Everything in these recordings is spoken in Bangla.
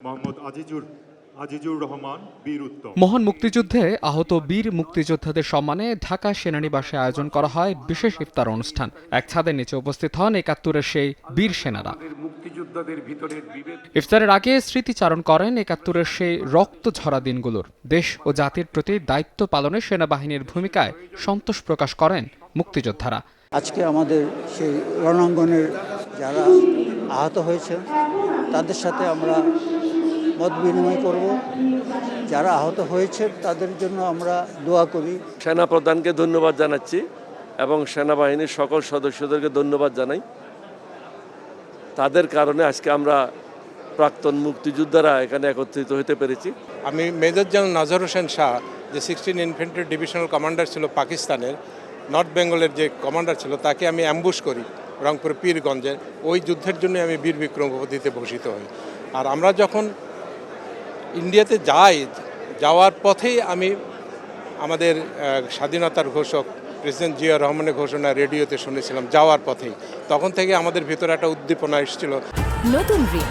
মোহাম্মদ আজিজুর রহমান বীর উত্তম। মহান মুক্তিযুদ্ধে আহত বীর মুক্তিযোদ্ধাদের সম্মানে ঢাকা সেনানিবাসে আয়োজন করা হয় বিশেষ ইফতার অনুষ্ঠান। এক ছাদের নিচে উপস্থিত হন ৭১-এর সেই বীর সেনারা। ইফতারের আগে স্মৃতিচারণ করেন ৭১-এর সেই রক্ত ঝরা দিনগুলোর। দেশ ও জাতির প্রতি দায়িত্ব পালনে সেনাবাহিনীর ভূমিকায় সন্তোষ প্রকাশ করেন মুক্তিযোদ্ধারা। আজকে আমাদের সেই রণাঙ্গনের যারা আহত হয়েছে তাদের সাথে আমরা মত বিনিময় করব। যারা আহত হয়েছে তাদের জন্য আমরা দোয়া করি। সেনাপ্রধানকে ধন্যবাদ জানাচ্ছি এবং সেনাবাহিনীর সকল সদস্যদেরকে ধন্যবাদ জানাই। তাদের কারণে আজকে আমরা প্রাক্তন মুক্তিযোদ্ধারা এখানে একত্রিত হতে পেরেছি। আমি মেজর জেনারেল নাজর হোসেন শাহ, যে 16 ইনফ্যান্ট্রি ডিভিশনাল কমান্ডার ছিল পাকিস্তানের, নর্থ বেঙ্গলের যে কমান্ডার ছিল, তাকে আমি অ্যাম্বুশ করি রংপুর পীরগঞ্জে। ওই যুদ্ধের জন্য আমি বীর বিক্রম উপাধিতে ভূষিত হই। আর আমরা যখন ইন্ডিয়াতে যাওয়ার পথেই আমি আমাদের স্বাধীনতার ঘোষক প্রেসিডেন্ট জিয়া রহমানের ঘোষণা রেডিওতে শুনেছিলাম যাওয়ার পথেই। তখন থেকে আমাদের ভিতরে একটা উদ্দীপনা এসেছিল। নতুন রিন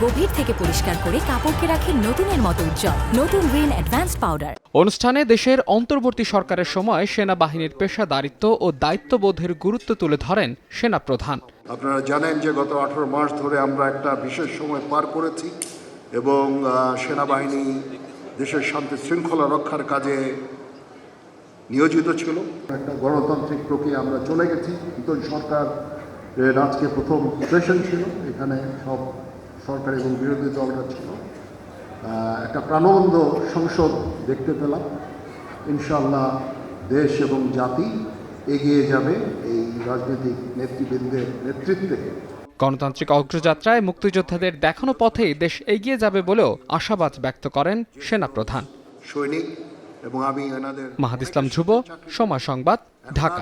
গভীর থেকে পরিষ্কার করে কাপড়কে রাখে নতুনের মতো উজ্জ্বল। নতুন রিন অ্যাডভান্সড পাউডার। অনুষ্ঠানে দেশের অন্তর্বর্তী সরকারের সময় সেনাবাহিনীর পেশাদারিত্ব ও দায়িত্ববোধের গুরুত্ব তুলে ধরেন সেনাপ্রধান। আপনারা জানেন যে গত 18 মাস ধরে আমরা একটা বিশেষ সময় পার করেছি এবং সেনাবাহিনী দেশের শান্তি শৃঙ্খলা রক্ষার কাজে নিয়োজিত ছিল। একটা গণতান্ত্রিক প্রক্রিয়া আমরা চলে গেছি। নতুন সরকার আজকে প্রথম সেশন ছিল, এখানে সব সরকার এবং বিরোধী দলরা ছিল। একটা প্রাণবন্ত সংসদ দেখতে পেলাম। ইনশাআল্লাহ দেশ এবং জাতি এগিয়ে যাবে এই রাজনৈতিক নেতৃবৃন্দের নেতৃত্বে। গণতান্ত্রিক অগ্রযাত্রায় মুক্তিযোদ্ধাদের দেখানো পথেই দেশ এগিয়ে যাবে বলেও আশাবাদ ব্যক্ত করেন সেনাপ্রধান। সৈনিক এবং আমি এনাদের মাহাদ ইসলাম ধ্রুব, সময় সংবাদ, ঢাকা।